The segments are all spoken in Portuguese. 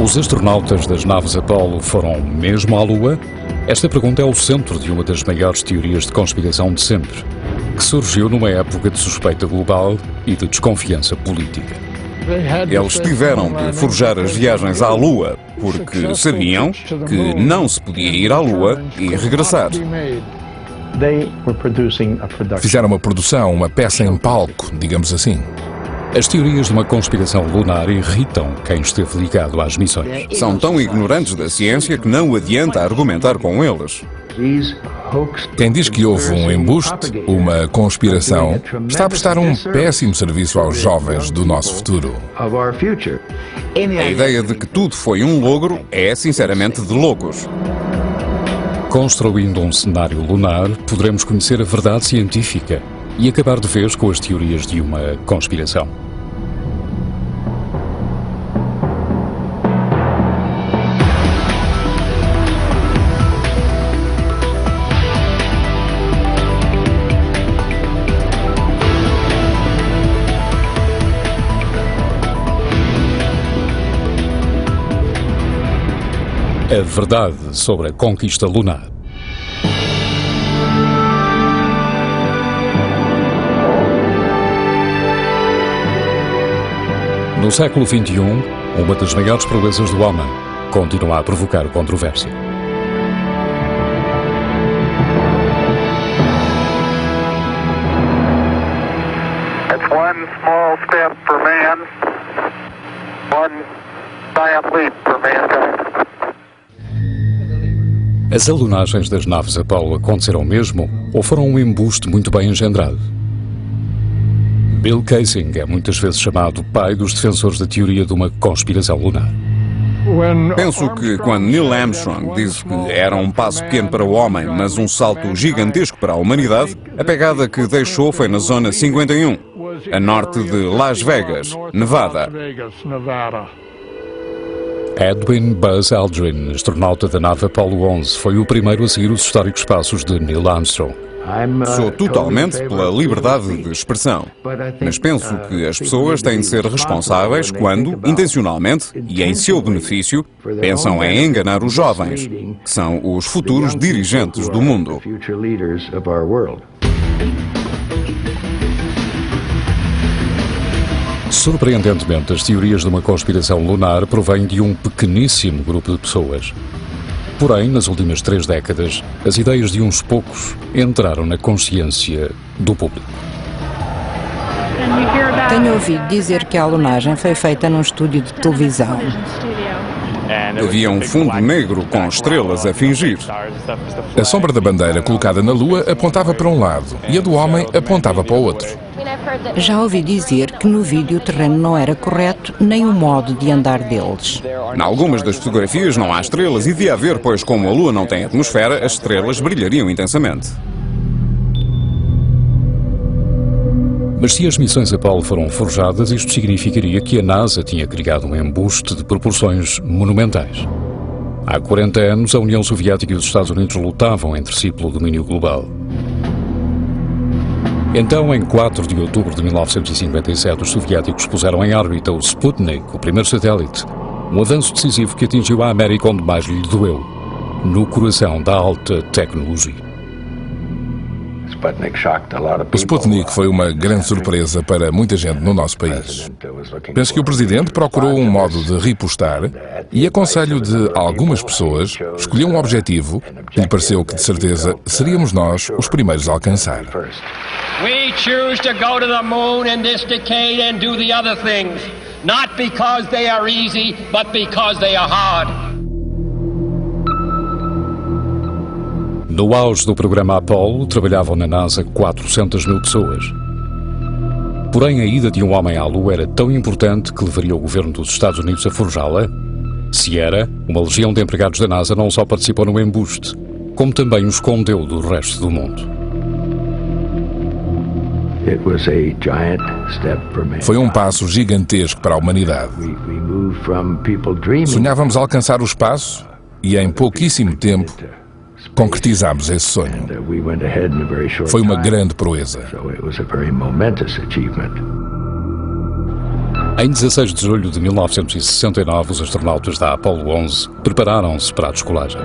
Os astronautas das naves Apollo foram mesmo à Lua? Esta pergunta é o centro de uma das maiores teorias de conspiração de sempre, que surgiu numa época de suspeita global e de desconfiança política. Eles tiveram de forjar as viagens à Lua porque sabiam que não se podia ir à Lua e regressar. Fizeram uma produção, uma peça em palco, digamos assim. As teorias de uma conspiração lunar irritam quem esteve ligado às missões. São tão ignorantes da ciência que não adianta argumentar com eles. Quem diz que houve um embuste, uma conspiração, está a prestar um péssimo serviço aos jovens do nosso futuro. A ideia de que tudo foi um logro é, sinceramente, de loucos. Construindo um cenário lunar, poderemos conhecer a verdade científica e acabar de vez com as teorias de uma conspiração. A verdade sobre a conquista lunar. No século XXI, uma das maiores proezas do homem continua a provocar controvérsia. It's one small step for man, one giant leap for mankind. As alunagens das naves Apollo aconteceram mesmo ou foram um embuste muito bem engendrado? Bill Kaysing é muitas vezes chamado o pai dos defensores da teoria de uma conspiração lunar. Penso que quando Neil Armstrong disse que era um passo pequeno para o homem, mas um salto gigantesco para a humanidade, a pegada que deixou foi na Zona 51, a norte de Las Vegas, Nevada. Edwin Buzz Aldrin, astronauta da nave Apollo 11, foi o primeiro a seguir os históricos passos de Neil Armstrong. Sou totalmente pela liberdade de expressão, mas penso que as pessoas têm de ser responsáveis quando, intencionalmente e em seu benefício, pensam em enganar os jovens, que são os futuros dirigentes do mundo. Surpreendentemente, as teorias de uma conspiração lunar provêm de um pequeníssimo grupo de pessoas. Porém, nas últimas 3 décadas, as ideias de uns poucos entraram na consciência do público. Tenho ouvido dizer que a alunagem foi feita num estúdio de televisão. Havia um fundo negro com estrelas a fingir. A sombra da bandeira colocada na Lua apontava para um lado e a do homem apontava para o outro. Já ouvi dizer que no vídeo o terreno não era correto, nem o modo de andar deles. Em algumas das fotografias não há estrelas e devia haver, pois como a Lua não tem atmosfera, as estrelas brilhariam intensamente. Mas se as missões Apollo foram forjadas, isto significaria que a NASA tinha criado um embuste de proporções monumentais. Há 40 anos, a União Soviética e os Estados Unidos lutavam entre si pelo domínio global. Então, em 4 de outubro de 1957, os soviéticos puseram em órbita o Sputnik, o primeiro satélite, um avanço decisivo que atingiu a América onde mais lhe doeu, no coração da alta tecnologia. O Sputnik foi uma grande surpresa para muita gente no nosso país. Penso que o Presidente procurou um modo de repostar e aconselho de algumas pessoas escolher um objetivo que lhe pareceu que, de certeza, seríamos nós os primeiros a alcançar. We choose to go to the moon in this decade and do the other things, not because they are easy, but because they are hard. No auge do programa Apollo, trabalhavam na NASA 400 mil pessoas. Porém, a ida de um homem à Lua era tão importante que levaria o governo dos Estados Unidos a forjá-la? Se era, uma legião de empregados da NASA não só participou no embuste, como também o escondeu do resto do mundo. Foi um passo gigantesco para a humanidade. Sonhávamos alcançar o espaço e, em pouquíssimo tempo, concretizámos esse sonho. Foi uma grande proeza. Em 16 de julho de 1969, os astronautas da Apollo 11 prepararam-se para a descolagem.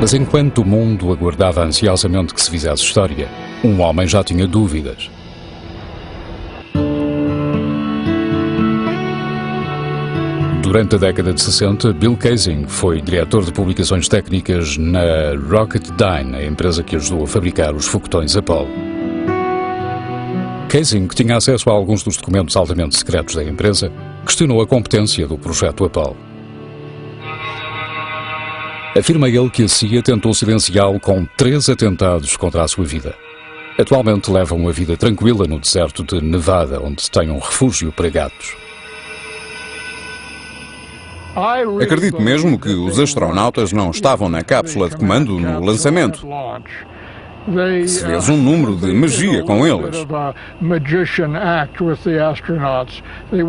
Mas enquanto o mundo aguardava ansiosamente que se fizesse história, um homem já tinha dúvidas. Durante a década de 60, Bill Kaysing foi diretor de publicações técnicas na Rocketdyne, a empresa que ajudou a fabricar os foguetões Apollo. Kaysing, que tinha acesso a alguns dos documentos altamente secretos da empresa, questionou a competência do projeto Apollo. Afirma ele que a CIA tentou silenciá-lo com 3 atentados contra a sua vida. Atualmente leva uma vida tranquila no deserto de Nevada, onde tem um refúgio para gatos. Acredito mesmo que os astronautas não estavam na cápsula de comando no lançamento. Se fez um número de magia com eles.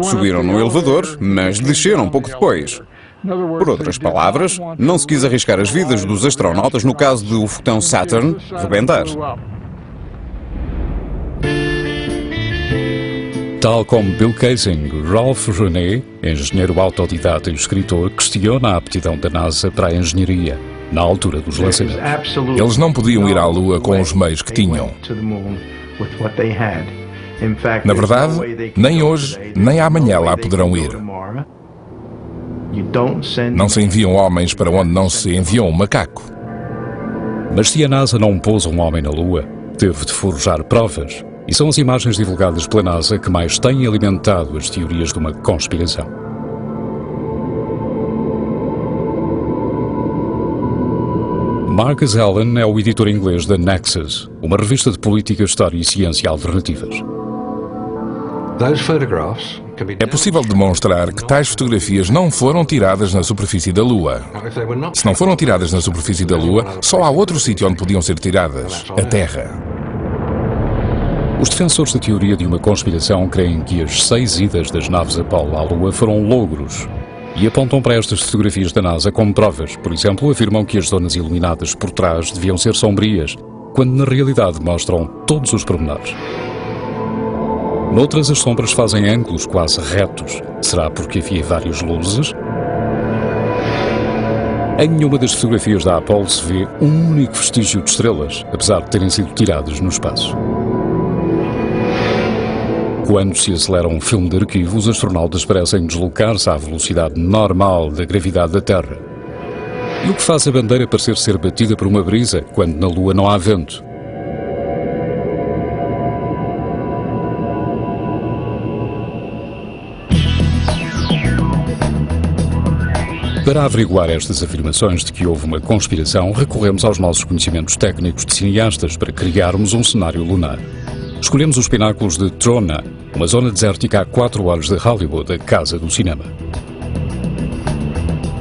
Subiram no elevador, mas desceram pouco depois. Por outras palavras, não se quis arriscar as vidas dos astronautas no caso de o foguetão Saturn rebentar. Tal como Bill Kaysing, Ralph René, engenheiro autodidata e escritor, questiona a aptidão da NASA para a engenharia na altura dos lançamentos. Eles não podiam ir à Lua com os meios que tinham. Na verdade, nem hoje, nem amanhã lá poderão ir. Não se enviam homens para onde não se enviou um macaco. Mas se a NASA não pôs um homem na Lua, teve de forjar provas. E são as imagens divulgadas pela NASA que mais têm alimentado as teorias de uma conspiração. Marcus Allen é o editor inglês da Nexus, uma revista de política, história e ciência alternativas. É possível demonstrar que tais fotografias não foram tiradas na superfície da Lua. Se não foram tiradas na superfície da Lua, só há outro sítio onde podiam ser tiradas: a Terra. Os defensores da teoria de uma conspiração creem que as 6 idas das naves Apollo à Lua foram logros e apontam para estas fotografias da NASA como provas. Por exemplo, afirmam que as zonas iluminadas por trás deviam ser sombrias, quando na realidade mostram todos os pormenores. Noutras, as sombras fazem ângulos quase retos. Será porque havia várias luzes? Em nenhuma das fotografias da Apollo se vê um único vestígio de estrelas, apesar de terem sido tiradas no espaço. Quando se acelera um filme de arquivo, os astronautas parecem deslocar-se à velocidade normal da gravidade da Terra. E o que faz a bandeira parecer ser batida por uma brisa, quando na Lua não há vento? Para averiguar estas afirmações de que houve uma conspiração, recorremos aos nossos conhecimentos técnicos de cineastas para criarmos um cenário lunar. Escolhemos os pináculos de Trona, uma zona desértica a 4 horas de Hollywood, a casa do cinema.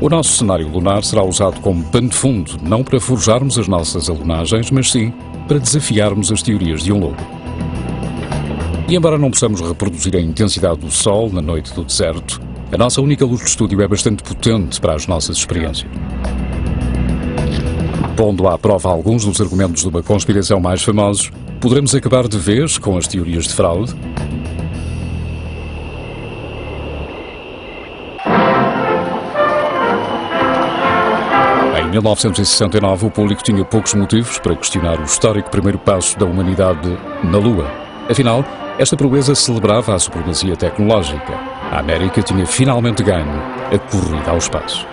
O nosso cenário lunar será usado como pano de fundo, não para forjarmos as nossas alunagens, mas sim para desafiarmos as teorias de um lobo. E embora não possamos reproduzir a intensidade do Sol na noite do deserto, a nossa única luz de estúdio é bastante potente para as nossas experiências. Pondo à prova alguns dos argumentos de uma conspiração mais famosos, poderemos acabar de vez com as teorias de fraude? Em 1969, o público tinha poucos motivos para questionar o histórico primeiro passo da humanidade na Lua. Afinal, esta proeza celebrava a supremacia tecnológica. A América tinha finalmente ganho a corrida ao espaço.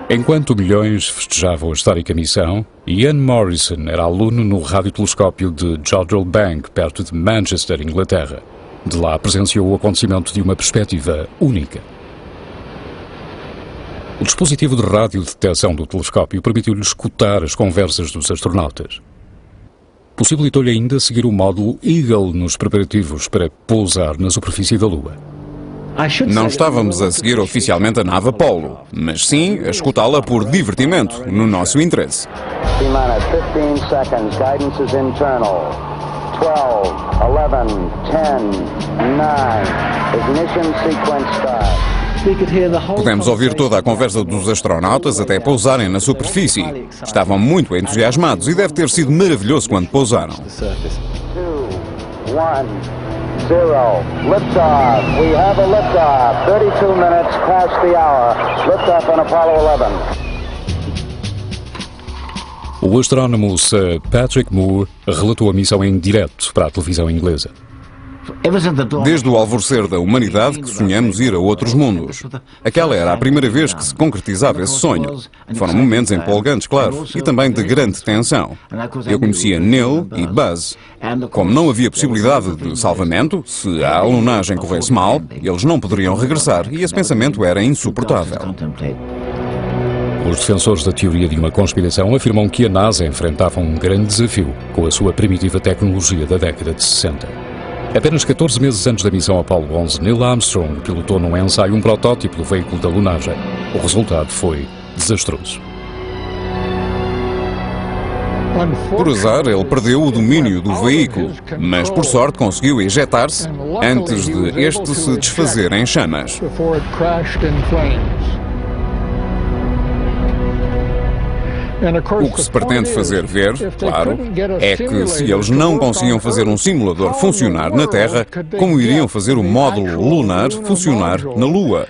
Enquanto milhões festejavam a histórica missão, Ian Morrison era aluno no radiotelescópio de Jodrell Bank, perto de Manchester, Inglaterra. De lá presenciou o acontecimento de uma perspectiva única. O dispositivo de radiodetecção do telescópio permitiu-lhe escutar as conversas dos astronautas. Possibilitou-lhe ainda seguir o módulo Eagle nos preparativos para pousar na superfície da Lua. Não estávamos a seguir oficialmente a nave Apollo, mas sim a escutá-la por divertimento, no nosso interesse. T-minus 15 seconds, guidance is internal. 12, 11, 10, 9, ignition sequence start. Pudemos ouvir toda a conversa dos astronautas até pousarem na superfície. Estavam muito entusiasmados e deve ter sido maravilhoso quando pousaram. 2, 1, 0. Liftoff. We have a liftoff. 32 minutes past the hour. Liftoff on Apollo 11. O astrónomo Sir Patrick Moore relatou a missão em direto para a televisão inglesa. Desde o alvorecer da humanidade que sonhamos ir a outros mundos. Aquela era a primeira vez que se concretizava esse sonho. Foram momentos empolgantes, claro, e também de grande tensão. Eu conhecia Neil e Buzz. Como não havia possibilidade de salvamento, se a alunagem corresse mal, eles não poderiam regressar, e esse pensamento era insuportável. Os defensores da teoria de uma conspiração afirmam que a NASA enfrentava um grande desafio com a sua primitiva tecnologia da década de 60. Apenas 14 meses antes da missão Apollo 11, Neil Armstrong pilotou num ensaio um protótipo do veículo da lunagem. O resultado foi desastroso. Por azar, ele perdeu o domínio do veículo, mas por sorte conseguiu ejetar-se antes de este se desfazer em chamas. O que se pretende fazer ver, claro, é que se eles não conseguiam fazer um simulador funcionar na Terra, como iriam fazer o módulo lunar funcionar na Lua?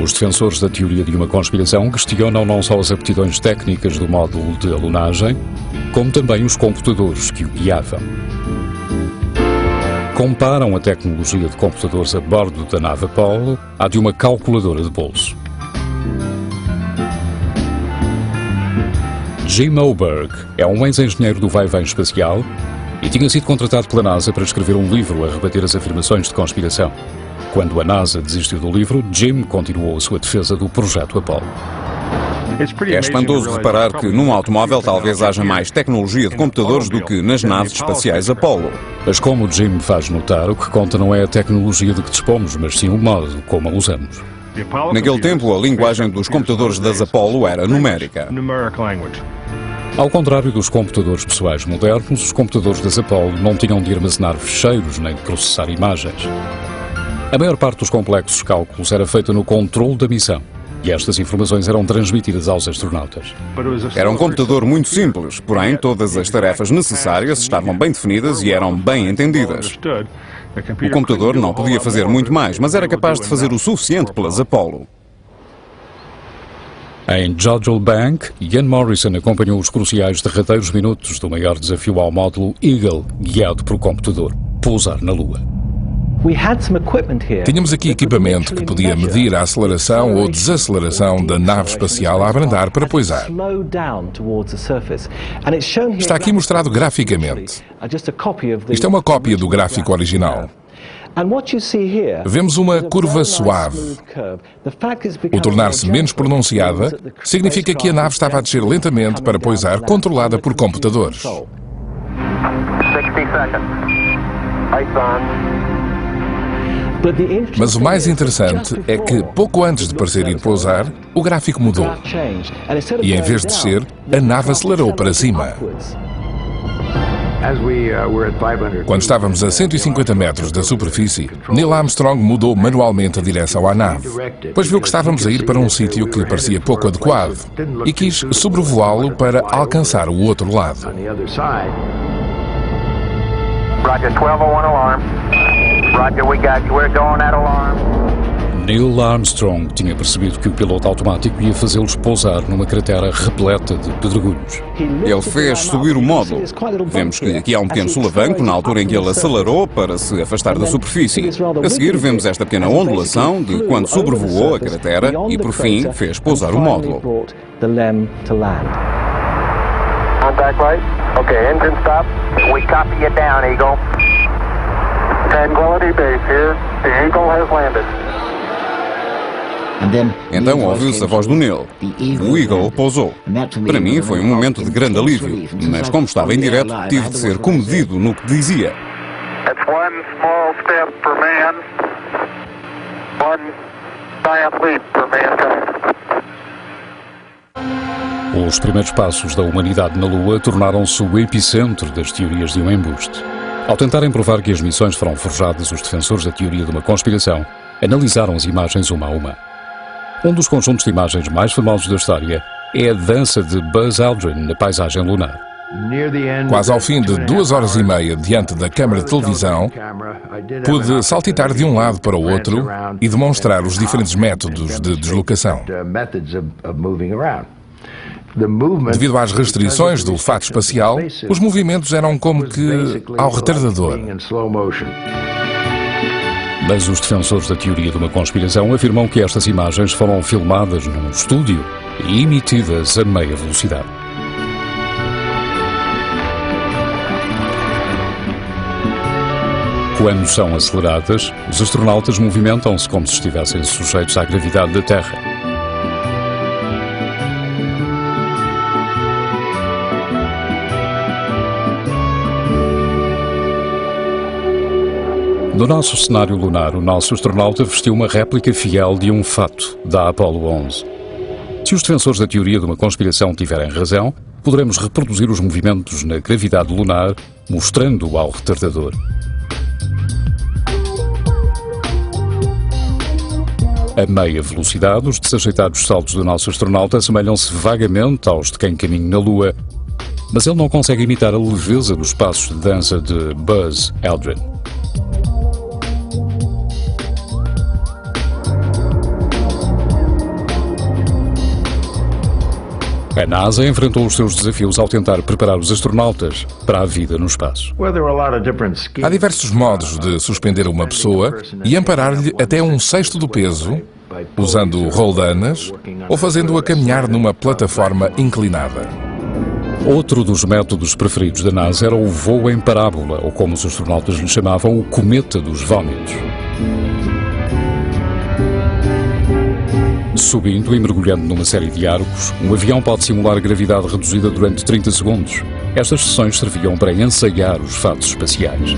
Os defensores da teoria de uma conspiração questionam não só as aptidões técnicas do módulo de alunagem, como também os computadores que o guiavam. Comparam a tecnologia de computadores a bordo da nave Apollo à de uma calculadora de bolso. Jim Oberg é um ex-engenheiro do vai-vem espacial e tinha sido contratado pela NASA para escrever um livro a rebater as afirmações de conspiração. Quando a NASA desistiu do livro, Jim continuou a sua defesa do projeto Apollo. É espantoso reparar que num automóvel talvez haja mais tecnologia de computadores do que nas naves espaciais Apollo. Mas como Jim faz notar, o que conta não é a tecnologia de que dispomos, mas sim o modo como a usamos. Naquele tempo, a linguagem dos computadores das Apollo era numérica. Ao contrário dos computadores pessoais modernos, os computadores das Apollo não tinham de armazenar ficheiros nem de processar imagens. A maior parte dos complexos cálculos era feita no controle da missão, e estas informações eram transmitidas aos astronautas. Era um computador muito simples, porém todas as tarefas necessárias estavam bem definidas e eram bem entendidas. O computador não podia fazer muito mais, mas era capaz de fazer o suficiente pelas Apollo. Em Jodrell Bank, Ian Morrison acompanhou os cruciais derradeiros minutos do maior desafio ao módulo Eagle, guiado por computador, pousar na Lua. Tínhamos aqui equipamento que podia medir a aceleração ou desaceleração da nave espacial a abrandar para pousar. Está aqui mostrado graficamente. Isto é uma cópia do gráfico original. Vemos uma curva suave. O tornar-se menos pronunciada significa que a nave estava a descer lentamente para pousar, controlada por computadores. 60 seconds. Lights on. Mas o mais interessante é que, pouco antes de parecer ir pousar, o gráfico mudou. E em vez de descer, a nave acelerou para cima. Quando estávamos a 150 metros da superfície, Neil Armstrong mudou manualmente a direção à nave, pois viu que estávamos a ir para um sítio que lhe parecia pouco adequado e quis sobrevoá-lo para alcançar o outro lado. Roger, 1201 alarm. Roger, we got you. We're going at alarm. Neil Armstrong tinha percebido que o piloto automático ia fazê-los pousar numa cratera repleta de pedregulhos. Ele fez subir o módulo. Vemos que aqui há um pequeno solavanco na altura em que ele acelerou para se afastar da superfície. A seguir vemos esta pequena ondulação de quando sobrevoou a cratera e por fim fez pousar o módulo. Contact light. Okay, engine stop. We copy you down, Eagle. Tranquility Base here. The Eagle has landed. Então ouviu-se a voz do Neil. O Eagle pousou. Para mim foi um momento de grande alívio, mas como estava em direto, tive de ser comedido no que dizia. That's one small step for man, one giant leap for mankind. Os primeiros passos da humanidade na Lua tornaram-se o epicentro das teorias de um embuste. Ao tentarem provar que as missões foram forjadas, os defensores da teoria de uma conspiração analisaram as imagens uma a uma. Um dos conjuntos de imagens mais famosos da história é a dança de Buzz Aldrin na paisagem lunar. Quase ao fim de 2 horas e meia diante da câmara de televisão, pude saltitar de um lado para o outro e demonstrar os diferentes métodos de deslocação. Devido às restrições do fato espacial, os movimentos eram como que ao retardador. Mas os defensores da teoria de uma conspiração afirmam que estas imagens foram filmadas num estúdio e emitidas a meia velocidade. Quando são aceleradas, os astronautas movimentam-se como se estivessem sujeitos à gravidade da Terra. No nosso cenário lunar, o nosso astronauta vestiu uma réplica fiel de um fato da Apollo 11. Se os defensores da teoria de uma conspiração tiverem razão, poderemos reproduzir os movimentos na gravidade lunar, mostrando-o ao retardador. A meia velocidade, os desajeitados saltos do nosso astronauta assemelham-se vagamente aos de quem caminha na Lua, mas ele não consegue imitar a leveza dos passos de dança de Buzz Aldrin. A NASA enfrentou os seus desafios ao tentar preparar os astronautas para a vida no espaço. Há diversos modos de suspender uma pessoa e amparar-lhe até 1/6 do peso, usando roldanas ou fazendo-a caminhar numa plataforma inclinada. Outro dos métodos preferidos da NASA era o voo em parábola, ou como os astronautas lhe chamavam, o cometa dos vômitos. Subindo e mergulhando numa série de arcos, um avião pode simular gravidade reduzida durante 30 segundos. Estas sessões serviam para ensaiar os fatos espaciais.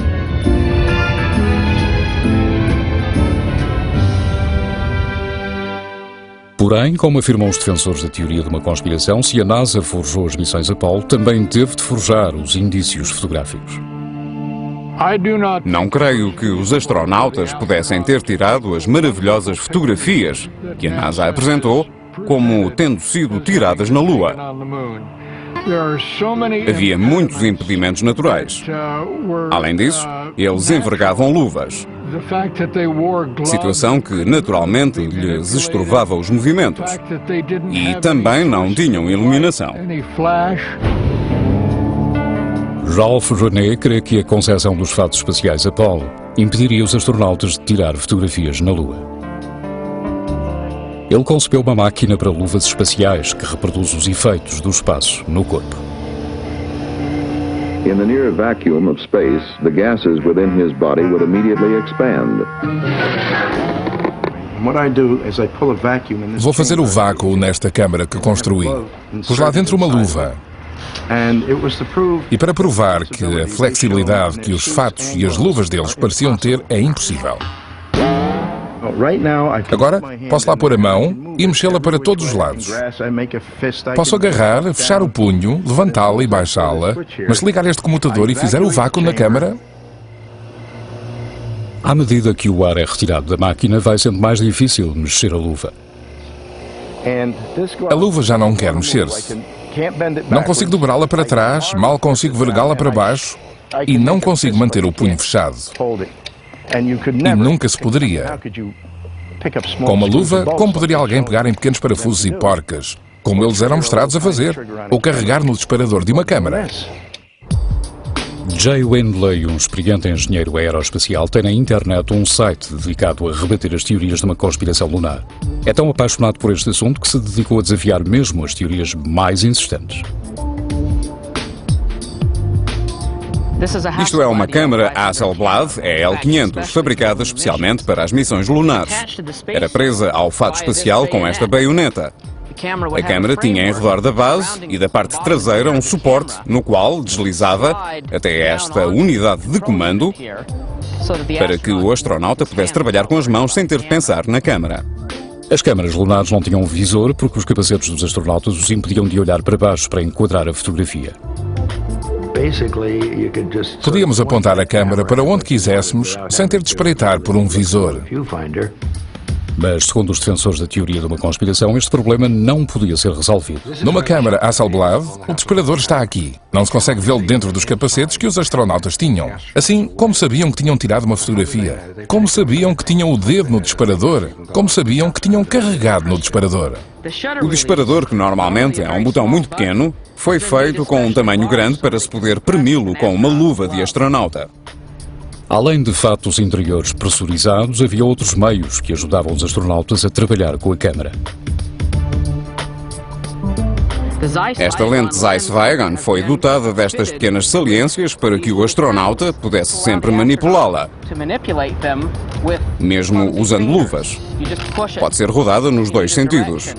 Porém, como afirmam os defensores da teoria de uma conspiração, se a NASA forjou as missões Apollo, também teve de forjar os indícios fotográficos. Não creio que os astronautas pudessem ter tirado as maravilhosas fotografias que a NASA apresentou como tendo sido tiradas na Lua. Havia muitos impedimentos naturais. Além disso, eles envergavam luvas, situação que naturalmente lhes estorvava os movimentos, e também não tinham iluminação. Ralph René crê que a concepção dos fatos espaciais Apollo impediria os astronautas de tirar fotografias na Lua. Ele concebeu uma máquina para luvas espaciais que reproduz os efeitos do espaço no corpo. In the near vacuum of space, the gases within his body would immediately expand. Vou fazer o vácuo nesta câmara que construí. Pus lá dentro uma luva. E para provar que a flexibilidade que os fatos e as luvas deles pareciam ter é impossível. Agora, posso lá pôr a mão e mexê-la para todos os lados. Posso agarrar, fechar o punho, levantá-la e baixá-la, mas se ligar este comutador e fizer o vácuo na câmara... À medida que o ar é retirado da máquina, vai sendo mais difícil mexer a luva. A luva já não quer mexer-se. Não consigo dobrá-la para trás, mal consigo vergá-la para baixo e não consigo manter o punho fechado. E nunca se poderia. Com uma luva, como poderia alguém pegar em pequenos parafusos e porcas, como eles eram mostrados a fazer, ou carregar no disparador de uma câmara? Jay Windley, um experiente engenheiro aeroespacial, tem na internet um site dedicado a rebater as teorias de uma conspiração lunar. É tão apaixonado por este assunto que se dedicou a desafiar mesmo as teorias mais insistentes. Isto é uma câmara Hasselblad EL500, fabricada especialmente para as missões lunares. Era presa ao fato espacial com esta baioneta. A câmara tinha em redor da base e da parte traseira um suporte no qual deslizava até esta unidade de comando para que o astronauta pudesse trabalhar com as mãos sem ter de pensar na câmara. As câmaras lunares não tinham visor porque os capacetes dos astronautas os impediam de olhar para baixo para enquadrar a fotografia. Podíamos apontar a câmara para onde quiséssemos, sem ter de espreitar por um visor. Mas, segundo os defensores da teoria de uma conspiração, este problema não podia ser resolvido. Numa câmara Hasselblad, o disparador está aqui. Não se consegue vê-lo dentro dos capacetes que os astronautas tinham. Assim, como sabiam que tinham tirado uma fotografia? Como sabiam que tinham o dedo no disparador? Como sabiam que tinham carregado no disparador? O disparador, que normalmente é um botão muito pequeno, foi feito com um tamanho grande para se poder premi-lo com uma luva de astronauta. Além de fatos interiores pressurizados, havia outros meios que ajudavam os astronautas a trabalhar com a câmara. Esta lente Zeiss-Weygand foi dotada destas pequenas saliências para que o astronauta pudesse sempre manipulá-la, mesmo usando luvas. Pode ser rodada nos dois sentidos.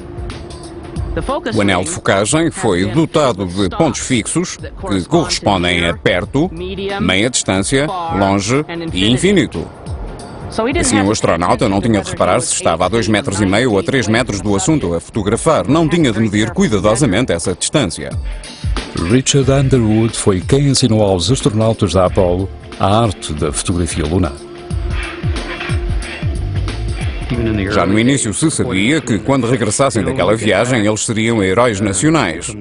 O anel de focagem foi dotado de pontos fixos que correspondem a perto, meia distância, longe e infinito. Assim, o astronauta não tinha de reparar se estava a 2,5 metros ou a 3 metros do assunto a fotografar. Não tinha de medir cuidadosamente essa distância. Richard Underwood foi quem ensinou aos astronautas da Apollo a arte da fotografia lunar. Já no início se sabia que, quando regressassem daquela viagem, eles seriam heróis nacionais.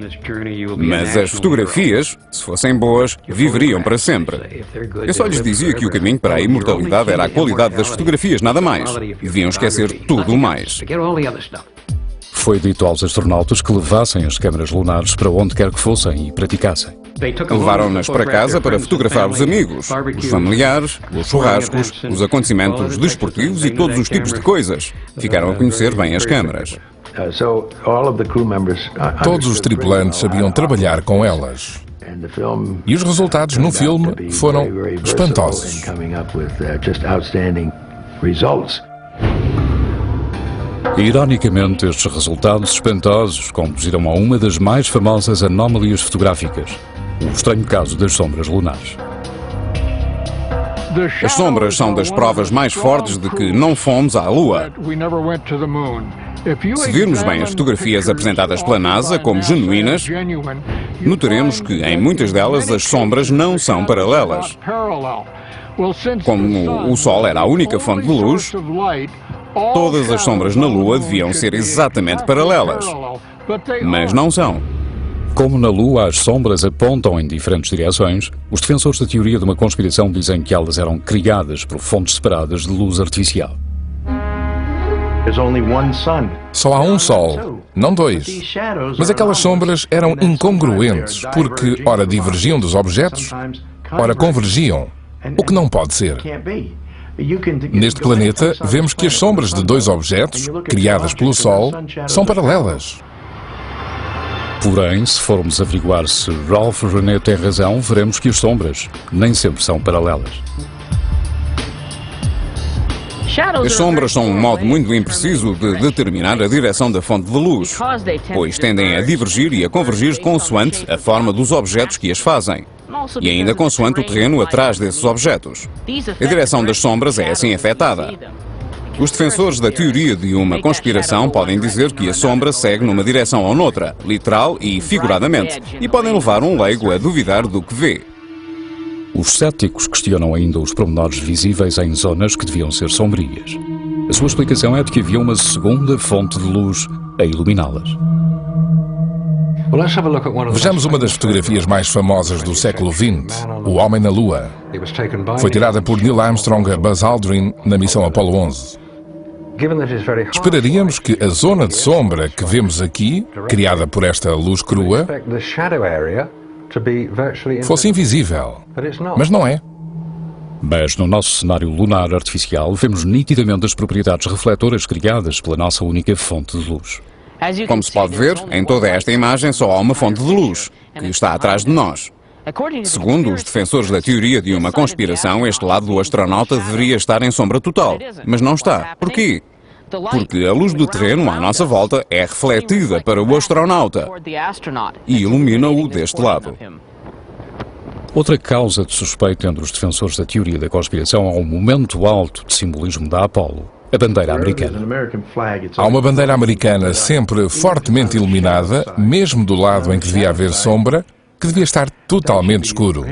Mas as fotografias, se fossem boas, viveriam para sempre. Eu só lhes dizia que o caminho para a imortalidade era a qualidade das fotografias, nada mais. Deviam esquecer tudo o mais. Foi dito aos astronautas que levassem as câmaras lunares para onde quer que fossem e praticassem. Levaram-nas para casa para fotografar os amigos, os familiares, os churrascos, os acontecimentos desportivos e todos os tipos de coisas. Ficaram a conhecer bem as câmaras. Todos os tripulantes sabiam trabalhar com elas. E os resultados no filme foram espantosos. Ironicamente, estes resultados espantosos conduziram a uma das mais famosas anomalias fotográficas, o estranho caso das sombras lunares. As sombras são das provas mais fortes de que não fomos à Lua. Se virmos bem as fotografias apresentadas pela NASA como genuínas, notaremos que em muitas delas as sombras não são paralelas. Como o Sol era a única fonte de luz, todas as sombras na Lua deviam ser exatamente paralelas, mas não são. Como na Lua as sombras apontam em diferentes direções, os defensores da teoria de uma conspiração dizem que elas eram criadas por fontes separadas de luz artificial. Só há um Sol, não dois. Mas aquelas sombras eram incongruentes, porque ora divergiam dos objetos, ora convergiam, o que não pode ser. Neste planeta, vemos que as sombras de dois objetos, criadas pelo Sol, são paralelas. Porém, se formos averiguar se Ralph René tem razão, veremos que as sombras nem sempre são paralelas. As sombras são um modo muito impreciso de determinar a direção da fonte de luz, pois tendem a divergir e a convergir consoante a forma dos objetos que as fazem, e ainda consoante o terreno atrás desses objetos. A direção das sombras é assim afetada. Os defensores da teoria de uma conspiração podem dizer que a sombra segue numa direção ou noutra, literal e figuradamente, e podem levar um leigo a duvidar do que vê. Os céticos questionam ainda os pormenores visíveis em zonas que deviam ser sombrias. A sua explicação é de que havia uma segunda fonte de luz a iluminá-las. Vejamos uma das fotografias mais famosas do século XX, O Homem na Lua. Foi tirada por Neil Armstrong a Buzz Aldrin na missão Apollo 11. Esperaríamos que a zona de sombra que vemos aqui, criada por esta luz crua, fosse invisível, mas não é. Mas no nosso cenário lunar artificial vemos nitidamente as propriedades refletoras criadas pela nossa única fonte de luz. Como se pode ver, em toda esta imagem só há uma fonte de luz, que está atrás de nós. Segundo os defensores da teoria de uma conspiração, este lado do astronauta deveria estar em sombra total, mas não está. Porquê? Porque a luz do terreno à nossa volta é refletida para o astronauta e ilumina-o deste lado. Outra causa de suspeita entre os defensores da teoria da conspiração é um momento alto de simbolismo da Apollo, a bandeira americana. Há uma bandeira americana sempre fortemente iluminada, mesmo do lado em que devia haver sombra, que devia estar totalmente escuro.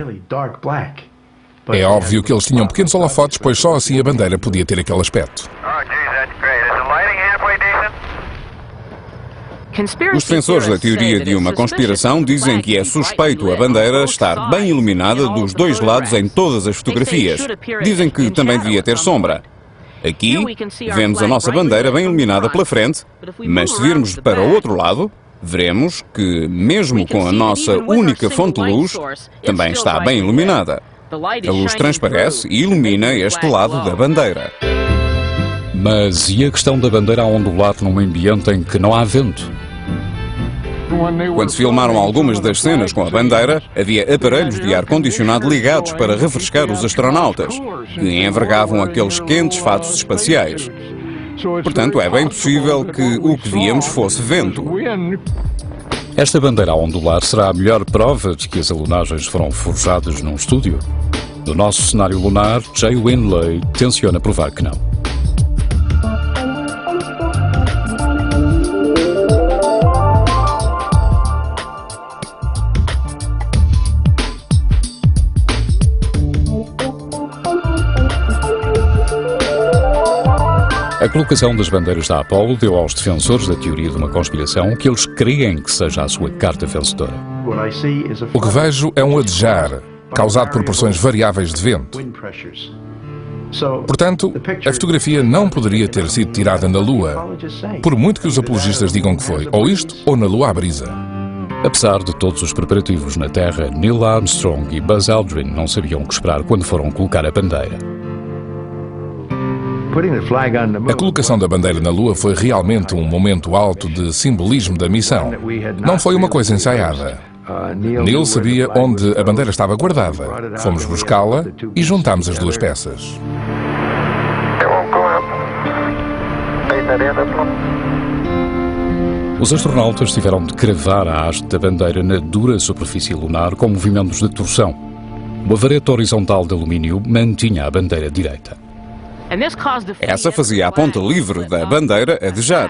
É óbvio que eles tinham pequenos holofotes, pois só assim a bandeira podia ter aquele aspecto. Os defensores da teoria de uma conspiração dizem que é suspeito a bandeira estar bem iluminada dos dois lados em todas as fotografias. Dizem que também devia ter sombra. Aqui, vemos a nossa bandeira bem iluminada pela frente, mas se virmos para o outro lado, veremos que, mesmo com a nossa única fonte de luz, também está bem iluminada. A luz transparece e ilumina este lado da bandeira. Mas e a questão da bandeira a ondular num ambiente em que não há vento? Quando se filmaram algumas das cenas com a bandeira, havia aparelhos de ar-condicionado ligados para refrescar os astronautas, que envergavam aqueles quentes fatos espaciais. Portanto, é bem possível que o que víamos fosse vento. Esta bandeira a ondular será a melhor prova de que as alunagens foram forjadas num estúdio? No nosso cenário lunar, Jay Winley tenciona provar que não. A colocação das bandeiras da Apollo deu aos defensores da teoria de uma conspiração que eles creem que seja a sua carta vencedora. O que vejo é um adejar, causado por pressões variáveis de vento. Portanto, a fotografia não poderia ter sido tirada na Lua, por muito que os apologistas digam que foi ou isto ou na Lua à brisa. Apesar de todos os preparativos na Terra, Neil Armstrong e Buzz Aldrin não sabiam o que esperar quando foram colocar a bandeira. A colocação da bandeira na Lua foi realmente um momento alto de simbolismo da missão. Não foi uma coisa ensaiada. Neil sabia onde a bandeira estava guardada. Fomos buscá-la e juntámos as duas peças. Os astronautas tiveram de cravar a haste da bandeira na dura superfície lunar com movimentos de torção. Uma vareta horizontal de alumínio mantinha a bandeira direita. Essa fazia a ponta livre da bandeira adejar.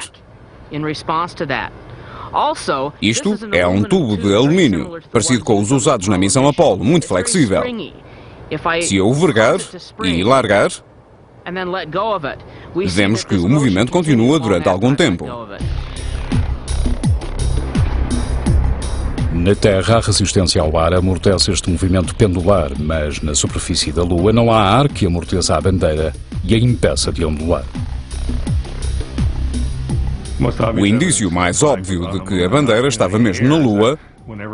Isto é um tubo de alumínio, parecido com os usados na missão Apollo, muito flexível. Se eu o vergar e largar, vemos que o movimento continua durante algum tempo. Na Terra, a resistência ao ar amortece este movimento pendular, mas na superfície da Lua não há ar que amorteça a bandeira e a impeça de ondular. O indício mais óbvio de que a bandeira estava mesmo na Lua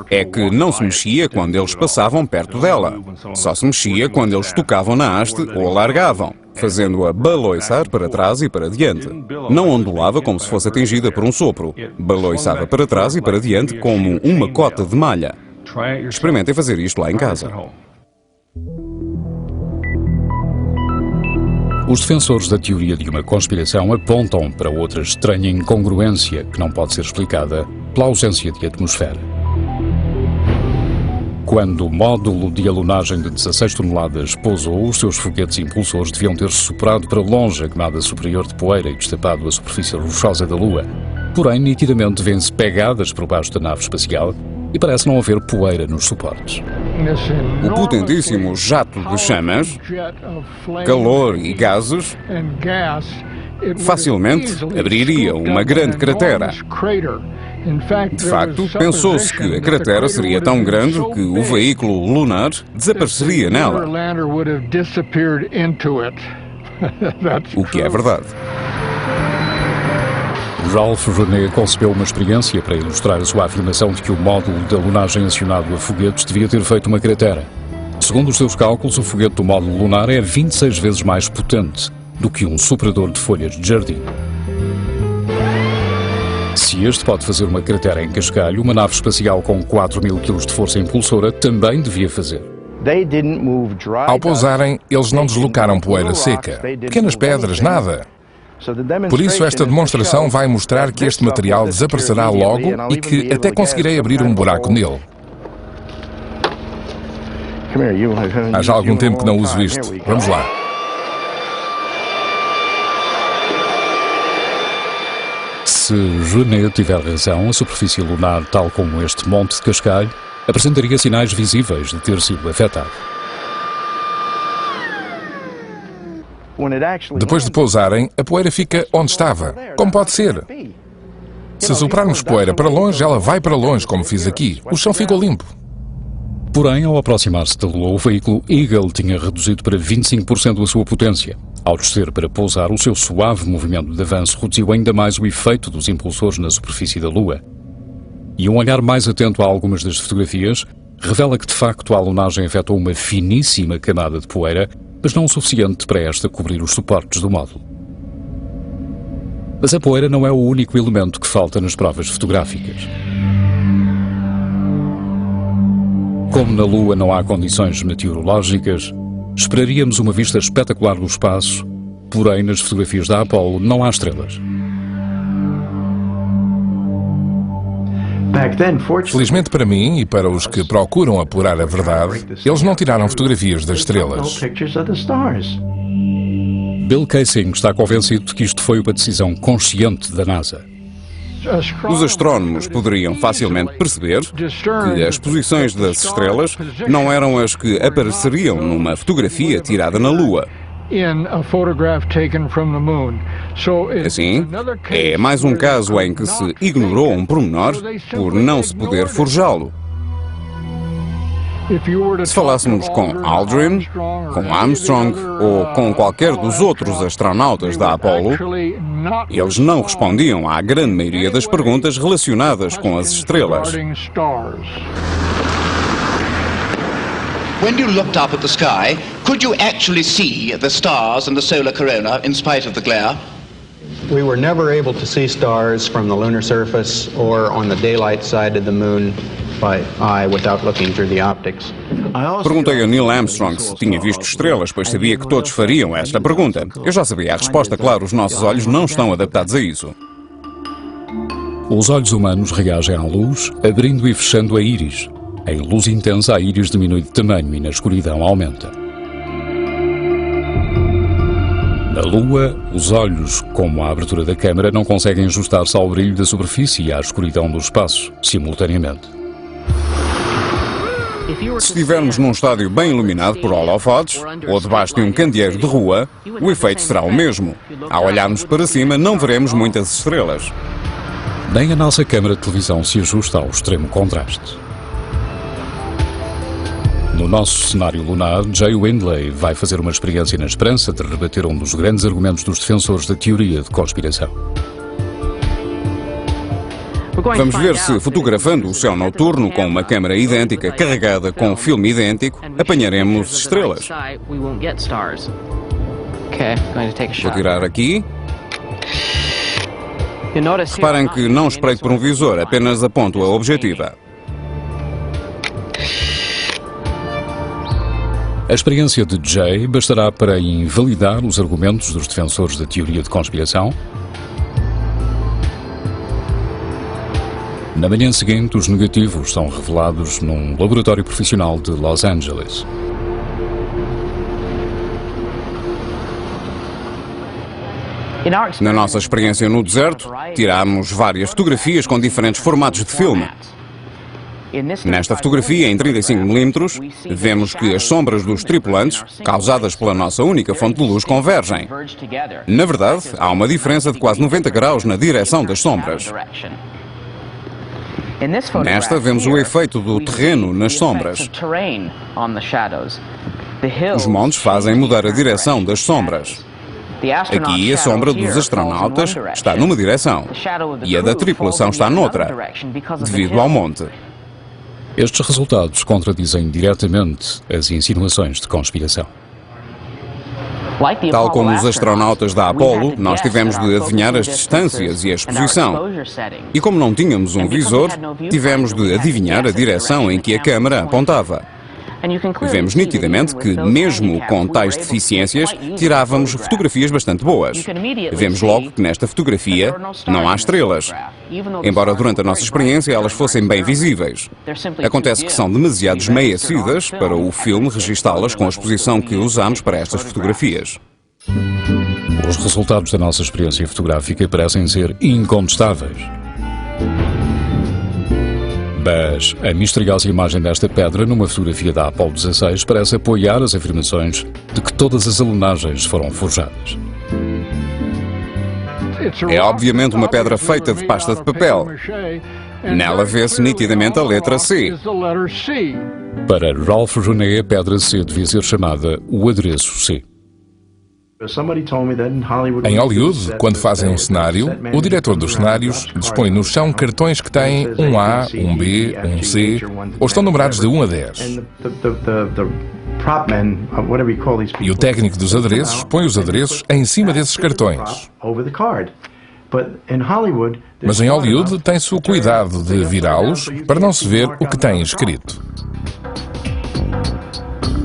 é que não se mexia quando eles passavam perto dela. Só se mexia quando eles tocavam na haste ou a largavam, fazendo-a baloiçar para trás e para diante. Não ondulava como se fosse atingida por um sopro. Baloiçava para trás e para diante como uma cota de malha. Experimentem fazer isto lá em casa. Os defensores da teoria de uma conspiração apontam para outra estranha incongruência que não pode ser explicada pela ausência de atmosfera. Quando o módulo de alunagem de 16 toneladas pousou, os seus foguetes impulsores deviam ter superado para longe a camada superior de poeira e destapado a superfície rochosa da Lua. Porém, nitidamente vêem-se pegadas por baixo da nave espacial e parece não haver poeira nos suportes. O potentíssimo jato de chamas, calor e gases facilmente abriria uma grande cratera. De facto, pensou-se que a cratera seria tão grande que o veículo lunar desapareceria nela. O que é verdade. Ralph René concebeu uma experiência para ilustrar a sua afirmação de que o módulo de alunagem acionado a foguetes devia ter feito uma cratera. Segundo os seus cálculos, o foguete do módulo lunar é 26 vezes mais potente do que um soprador de folhas de jardim. Se este pode fazer uma cratera em cascalho, uma nave espacial com 4.000 kg de força impulsora também devia fazer. Ao pousarem, eles não deslocaram poeira seca, pequenas pedras, nada. Por isso, esta demonstração vai mostrar que este material desaparecerá logo e que até conseguirei abrir um buraco nele. Há já algum tempo que não uso isto. Vamos lá. Se René tiver razão, a superfície lunar, tal como este monte de cascalho, apresentaria sinais visíveis de ter sido afetado. Depois de pousarem, a poeira fica onde estava. Como pode ser? Se soprarmos poeira para longe, ela vai para longe, como fiz aqui. O chão ficou limpo. Porém, ao aproximar-se da Lua, o veículo Eagle tinha reduzido para 25% a sua potência. Ao descer para pousar, o seu suave movimento de avanço reduziu ainda mais o efeito dos impulsores na superfície da Lua. E um olhar mais atento a algumas das fotografias revela que, de facto, a alunagem afetou uma finíssima camada de poeira, mas não o suficiente para esta cobrir os suportes do módulo. Mas a poeira não é o único elemento que falta nas provas fotográficas. Como na Lua não há condições meteorológicas, esperaríamos uma vista espetacular do espaço, porém nas fotografias da Apollo não há estrelas. Felizmente para mim e para os que procuram apurar a verdade, eles não tiraram fotografias das estrelas. Bill Kaysing está convencido de que isto foi uma decisão consciente da NASA. Os astrónomos poderiam facilmente perceber que as posições das estrelas não eram as que apareceriam numa fotografia tirada na Lua. Assim, é mais um caso em que se ignorou um pormenor por não se poder forjá-lo. Se falássemos com Aldrin, com Armstrong ou com qualquer dos outros astronautas da Apollo, eles não respondiam à grande maioria das perguntas relacionadas com as estrelas. When you looked up at the sky, could you actually see the stars and the solar corona in spite of the glare? We were never able to see stars from the lunar surface or on the daylight side of the moon by eye without looking through the optics. Perguntei a Neil Armstrong se tinha visto estrelas, pois sabia que todos fariam esta pergunta. Eu já sabia a resposta, claro, os nossos olhos não estão adaptados a isso. Os olhos humanos reagem à luz, abrindo e fechando a íris. Em luz intensa, a íris diminui de tamanho e na escuridão aumenta. Na Lua, os olhos, como a abertura da câmara, não conseguem ajustar-se ao brilho da superfície e à escuridão do espaço, simultaneamente. Se estivermos num estádio bem iluminado por holofotes ou debaixo de um candeeiro de rua, o efeito será o mesmo. Ao olharmos para cima, não veremos muitas estrelas. Nem a nossa câmara de televisão se ajusta ao extremo contraste. No nosso cenário lunar, Jay Windley vai fazer uma experiência na esperança de rebater um dos grandes argumentos dos defensores da teoria de conspiração. Vamos ver se, fotografando o céu noturno com uma câmara idêntica carregada com um filme idêntico, apanharemos estrelas. Vou tirar aqui. Reparem que não espreito por um visor, apenas aponto a objetiva. A experiência de Jay bastará para invalidar os argumentos dos defensores da teoria de conspiração. Na manhã seguinte, os negativos são revelados num laboratório profissional de Los Angeles. Na nossa experiência no deserto, tirámos várias fotografias com diferentes formatos de filme. Nesta fotografia, em 35mm, vemos que as sombras dos tripulantes, causadas pela nossa única fonte de luz, convergem. Na verdade, há uma diferença de quase 90 graus na direção das sombras. Nesta, vemos o efeito do terreno nas sombras. Os montes fazem mudar a direção das sombras. Aqui, a sombra dos astronautas está numa direção e a da tripulação está noutra, devido ao monte. Estes resultados contradizem diretamente as insinuações de conspiração. Tal como os astronautas da Apollo, nós tivemos de adivinhar as distâncias e a exposição. E como não tínhamos um visor, tivemos de adivinhar a direção em que a câmara apontava. E vemos nitidamente que, mesmo com tais deficiências, tirávamos fotografias bastante boas. Vemos logo que nesta fotografia não há estrelas, embora durante a nossa experiência elas fossem bem visíveis. Acontece que são demasiado esmaiecidas para o filme registá-las com a exposição que usamos para estas fotografias. Os resultados da nossa experiência fotográfica parecem ser incontestáveis. Mas a misteriosa imagem desta pedra numa fotografia da Apollo 16 parece apoiar as afirmações de que todas as alenagens foram forjadas. É obviamente uma pedra feita de pasta de papel. Nela vê-se nitidamente a letra C. Para Ralph René, a pedra C devia ser chamada o adereço C. Em Hollywood, quando fazem um cenário, o diretor dos cenários dispõe no chão cartões que têm um A, um B, um C, ou estão numerados de 1 a 10. E o técnico dos adereços põe os adereços em cima desses cartões. Mas em Hollywood tem-se o cuidado de virá-los para não se ver o que tem escrito.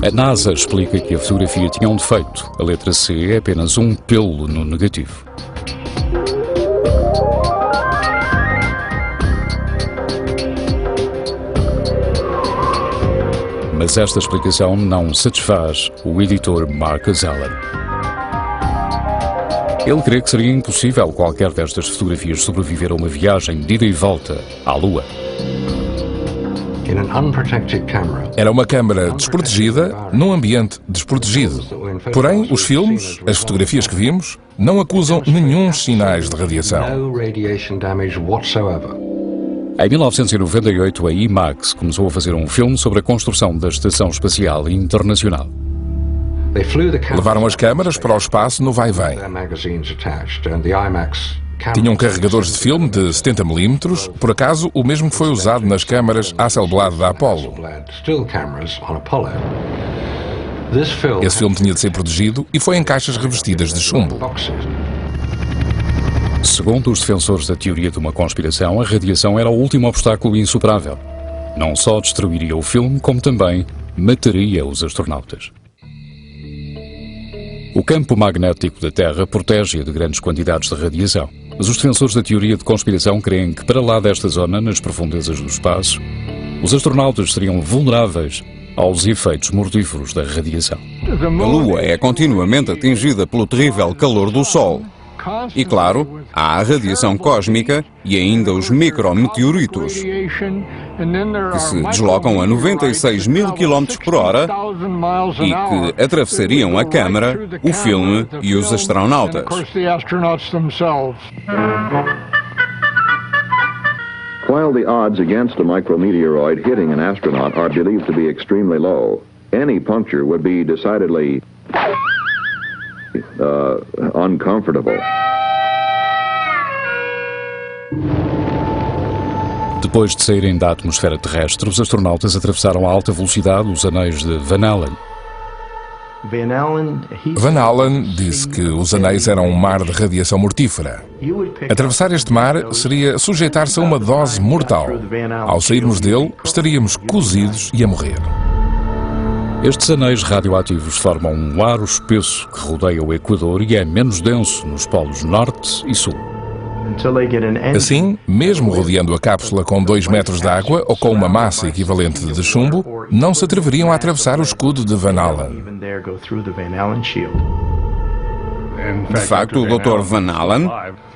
A NASA explica que a fotografia tinha um defeito. A letra C é apenas um pelo no negativo. Mas esta explicação não satisfaz o editor Marcus Allen. Ele crê que seria impossível qualquer destas fotografias sobreviver a uma viagem de ida e volta à Lua. Era uma câmara desprotegida num ambiente desprotegido. Porém, os filmes, as fotografias que vimos, não acusam nenhum sinais de radiação. Em 1998, a IMAX começou a fazer um filme sobre a construção da Estação Espacial Internacional. Levaram as câmaras para o espaço no vai-vem. Tinham carregadores de filme de 70mm, por acaso o mesmo que foi usado nas câmaras Hasselblad da Apollo. Esse filme tinha de ser protegido e foi em caixas revestidas de chumbo. Segundo os defensores da teoria de uma conspiração, a radiação era o último obstáculo insuperável. Não só destruiria o filme, como também mataria os astronautas. O campo magnético da Terra protege-a de grandes quantidades de radiação, mas os defensores da teoria de conspiração creem que para lá desta zona, nas profundezas do espaço, os astronautas seriam vulneráveis aos efeitos mortíferos da radiação. A Lua é continuamente atingida pelo terrível calor do Sol. E, claro, há a radiação cósmica e ainda os micrometeoritos, que se deslocam a 96 mil km por hora e que atravessariam a câmara, o filme e os astronautas. While the odds against a micrometeoroid hitting an astronaut are believed to be extremely low, any puncture would be decidedly uncomfortable. Depois de saírem da atmosfera terrestre, os astronautas atravessaram a alta velocidade os anéis de Van Allen. Van Allen disse que os anéis eram um mar de radiação mortífera. Atravessar este mar seria sujeitar-se a uma dose mortal. Ao sairmos dele, estaríamos cozidos e a morrer. Estes anéis radioativos formam um aro espesso que rodeia o Equador e é menos denso nos polos norte e sul. Assim, mesmo rodeando a cápsula com 2 metros de água ou com uma massa equivalente de chumbo, não se atreveriam a atravessar o escudo de Van Allen. De facto, o Dr. Van Allen,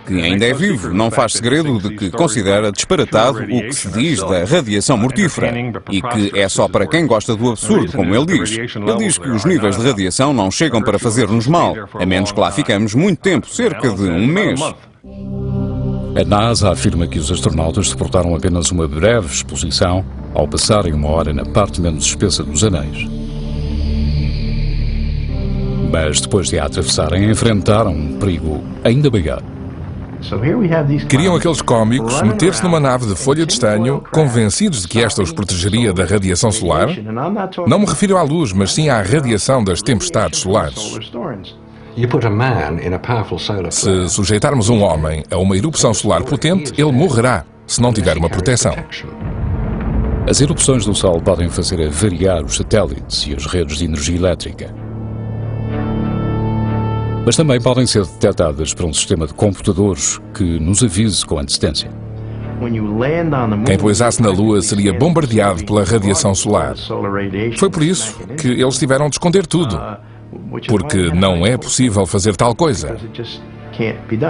que ainda é vivo, não faz segredo de que considera disparatado o que se diz da radiação mortífera e que é só para quem gosta do absurdo, como ele diz. Ele diz que os níveis de radiação não chegam para fazer-nos mal, a menos que lá ficamos muito tempo, cerca de um mês. A NASA afirma que os astronautas suportaram apenas uma breve exposição ao passarem uma hora na parte menos espessa dos anéis. Mas depois de a atravessarem, enfrentaram um perigo ainda maior. Queriam aqueles cómicos meter-se numa nave de folha de estanho, convencidos de que esta os protegeria da radiação solar? Não me refiro à luz, mas sim à radiação das tempestades solares. Se sujeitarmos um homem a uma erupção solar potente, ele morrerá, se não tiver uma proteção. As erupções do Sol podem fazer avariar os satélites e as redes de energia elétrica. Mas também podem ser detectadas por um sistema de computadores que nos avise com antecedência. Quem pousasse na Lua seria bombardeado pela radiação solar. Foi por isso que eles tiveram de esconder tudo, porque não é possível fazer tal coisa.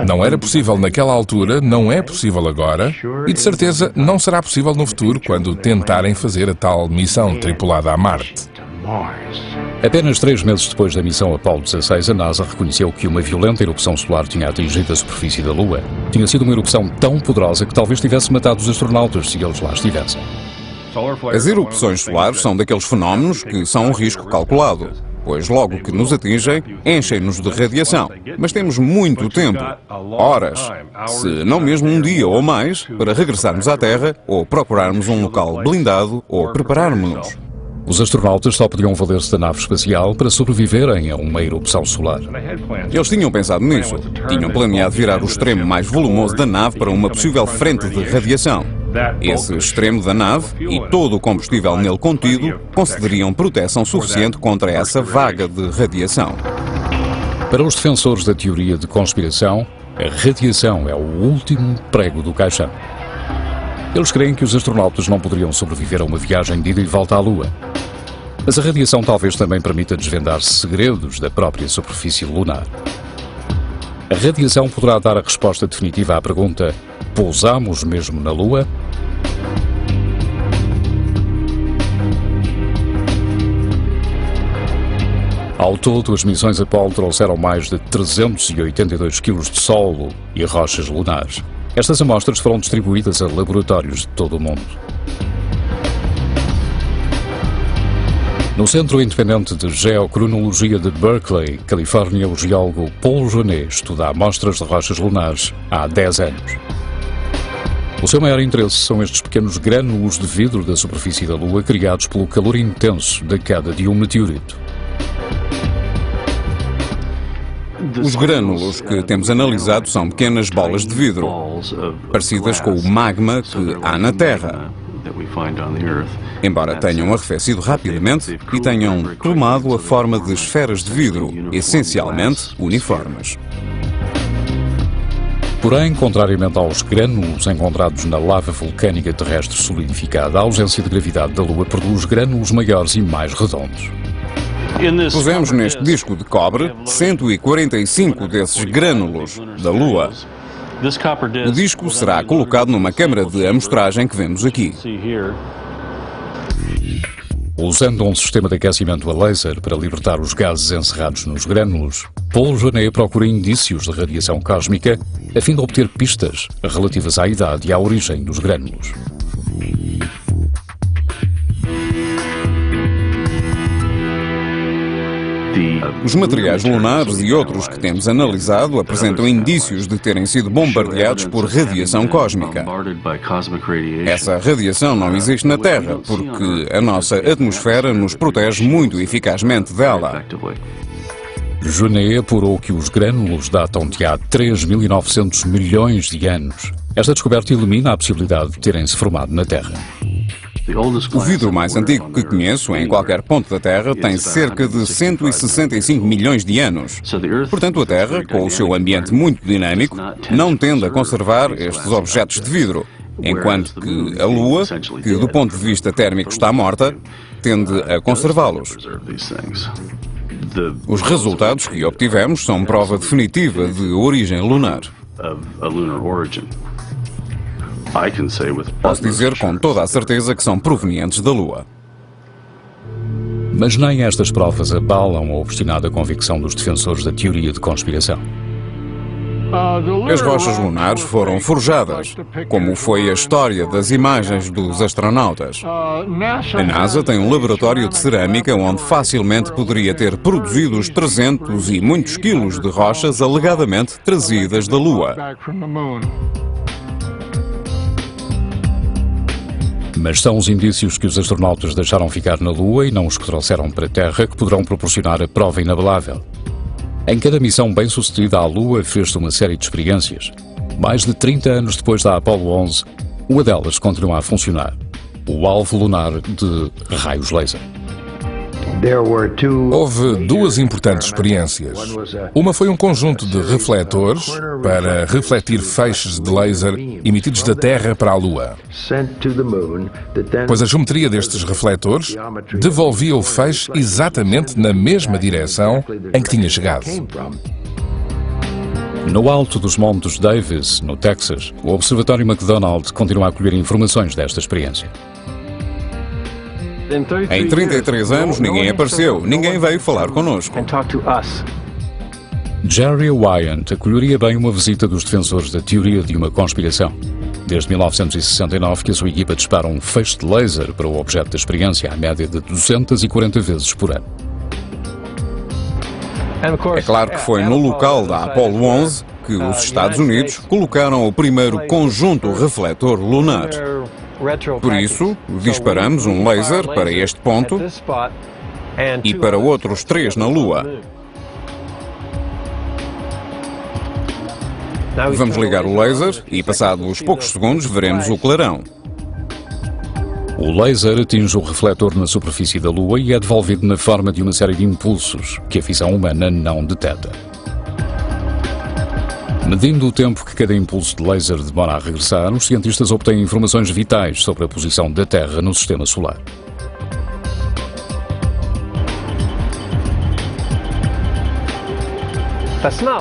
Não era possível naquela altura, não é possível agora, e de certeza não será possível no futuro quando tentarem fazer a tal missão tripulada a Marte. Apenas 3 meses depois da missão Apollo 16, a NASA reconheceu que uma violenta erupção solar tinha atingido a superfície da Lua. Tinha sido uma erupção tão poderosa que talvez tivesse matado os astronautas se eles lá estivessem. As erupções solares são daqueles fenómenos que são um risco calculado, pois logo que nos atingem, enchem-nos de radiação. Mas temos muito tempo, horas, se não mesmo um dia ou mais, para regressarmos à Terra ou procurarmos um local blindado ou prepararmos-nos. Os astronautas só podiam valer-se da nave espacial para sobreviverem a uma erupção solar. Eles tinham pensado nisso. Tinham planeado virar o extremo mais volumoso da nave para uma possível frente de radiação. Esse extremo da nave e todo o combustível nele contido concederiam proteção suficiente contra essa vaga de radiação. Para os defensores da teoria de conspiração, a radiação é o último prego do caixão. Eles creem que os astronautas não poderiam sobreviver a uma viagem de ida e volta à Lua. Mas a radiação talvez também permita desvendar segredos da própria superfície lunar. A radiação poderá dar a resposta definitiva à pergunta: pousamos mesmo na Lua? Ao todo, as missões Apollo trouxeram mais de 382 kg de solo e rochas lunares. Estas amostras foram distribuídas a laboratórios de todo o mundo. No Centro Independente de Geocronologia de Berkeley, Califórnia, o geólogo Paul Genet estuda amostras de rochas lunares há 10 anos. O seu maior interesse são estes pequenos grânulos de vidro da superfície da Lua criados pelo calor intenso da queda de um meteorito. Os grânulos que temos analisado são pequenas bolas de vidro, parecidas com o magma que há na Terra. Embora tenham arrefecido rapidamente e tenham tomado a forma de esferas de vidro, essencialmente uniformes. Porém, contrariamente aos grânulos encontrados na lava vulcânica terrestre solidificada, a ausência de gravidade da Lua produz grânulos maiores e mais redondos. Pusemos neste disco de cobre 145 desses grânulos da Lua. O disco será colocado numa câmara de amostragem que vemos aqui. Usando um sistema de aquecimento a laser para libertar os gases encerrados nos grânulos, Paul Genet procura indícios de radiação cósmica a fim de obter pistas relativas à idade e à origem dos grânulos. Os materiais lunares e outros que temos analisado apresentam indícios de terem sido bombardeados por radiação cósmica. Essa radiação não existe na Terra porque a nossa atmosfera nos protege muito eficazmente dela. Genet apurou que os grânulos datam de há 3.900 milhões de anos. Esta descoberta elimina a possibilidade de terem se formado na Terra. O vidro mais antigo que conheço, em qualquer ponto da Terra, tem cerca de 165 milhões de anos. Portanto, a Terra, com o seu ambiente muito dinâmico, não tende a conservar estes objetos de vidro, enquanto que a Lua, que do ponto de vista térmico está morta, tende a conservá-los. Os resultados que obtivemos são prova definitiva de origem lunar. Posso dizer com toda a certeza que são provenientes da Lua. Mas nem estas provas abalam a obstinada convicção dos defensores da teoria de conspiração. As rochas lunares foram forjadas, como foi a história das imagens dos astronautas. A NASA tem um laboratório de cerâmica onde facilmente poderia ter produzido os 300 e muitos quilos de rochas alegadamente trazidas da Lua. Mas são os indícios que os astronautas deixaram ficar na Lua e não os que trouxeram para a Terra que poderão proporcionar a prova inabalável. Em cada missão bem-sucedida à Lua fez-se uma série de experiências. Mais de 30 anos depois da Apollo 11, uma delas continua a funcionar: o alvo lunar de raios laser. Houve duas importantes experiências. Uma foi um conjunto de refletores para refletir feixes de laser emitidos da Terra para a Lua. Pois a geometria destes refletores devolvia o feixe exatamente na mesma direção em que tinha chegado. No alto dos Montes Davis, no Texas, o Observatório McDonald continua a colher informações desta experiência. Em 33 anos ninguém apareceu, ninguém veio falar connosco. Jerry Wyant acolheria bem uma visita dos defensores da teoria de uma conspiração. Desde 1969 que a sua equipa dispara um feixe de laser para o objeto da experiência, à média de 240 vezes por ano. É claro que foi no local da Apollo 11 que os Estados Unidos colocaram o primeiro conjunto refletor lunar. Por isso, disparamos um laser para este ponto e para outros 3 na Lua. Vamos ligar o laser e, passados poucos segundos, veremos o clarão. O laser atinge o refletor na superfície da Lua e é devolvido na forma de uma série de impulsos que a visão humana não detecta. Medindo o tempo que cada impulso de laser demora a regressar, os cientistas obtêm informações vitais sobre a posição da Terra no Sistema Solar.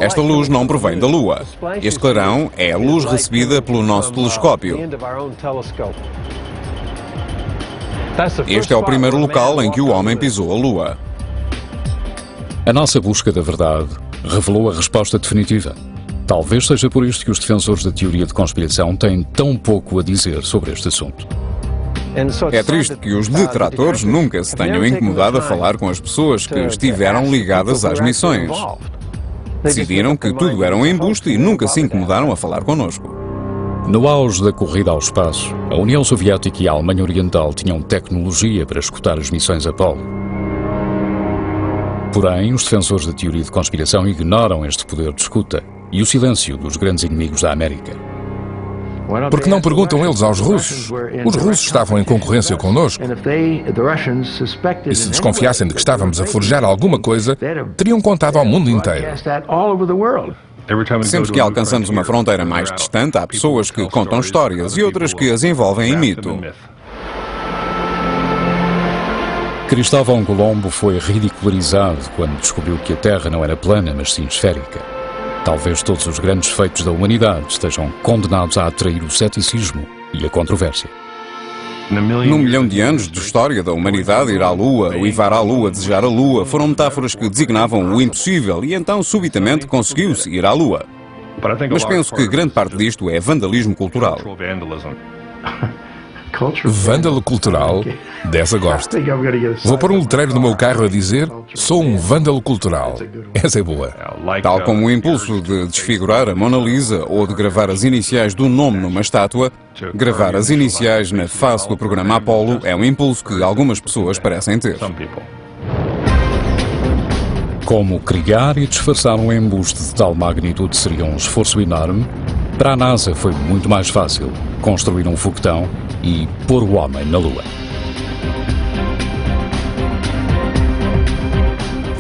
Esta luz não provém da Lua. Este clarão é a luz recebida pelo nosso telescópio. Este é o primeiro local em que o homem pisou a Lua. A nossa busca da verdade revelou a resposta definitiva. Talvez seja por isto que os defensores da teoria de conspiração têm tão pouco a dizer sobre este assunto. É triste que os detratores nunca se tenham incomodado a falar com as pessoas que estiveram ligadas às missões. Decidiram que tudo era um embuste e nunca se incomodaram a falar connosco. No auge da corrida ao espaço, a União Soviética e a Alemanha Oriental tinham tecnologia para escutar as missões Apollo. Porém, os defensores da teoria de conspiração ignoram este poder de escuta e o silêncio dos grandes inimigos da América. Porque não perguntam eles aos russos? Os russos estavam em concorrência connosco. E se desconfiassem de que estávamos a forjar alguma coisa, teriam contado ao mundo inteiro. Sempre que alcançamos uma fronteira mais distante, há pessoas que contam histórias e outras que as envolvem em mito. Cristóvão Colombo foi ridicularizado quando descobriu que a Terra não era plana, mas sim esférica. Talvez todos os grandes feitos da humanidade estejam condenados a atrair o ceticismo e a controvérsia. Num milhão de anos de história da humanidade, ir à Lua, uivar à Lua, desejar a Lua, foram metáforas que designavam o impossível e então, subitamente, conseguiu-se ir à Lua. Mas penso que grande parte disto é vandalismo cultural. Vândalo cultural? Dessa gosto. Vou pôr um letreiro no meu carro a dizer: sou um vândalo cultural. Essa é boa. Tal como o impulso de desfigurar a Mona Lisa ou de gravar as iniciais do nome numa estátua, gravar as iniciais na face do programa Apollo é um impulso que algumas pessoas parecem ter. Como criar e disfarçar um embuste de tal magnitude seria um esforço enorme, para a NASA foi muito mais fácil construir um foguetão e pôr o homem na Lua.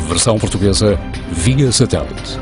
Versão portuguesa via satélite.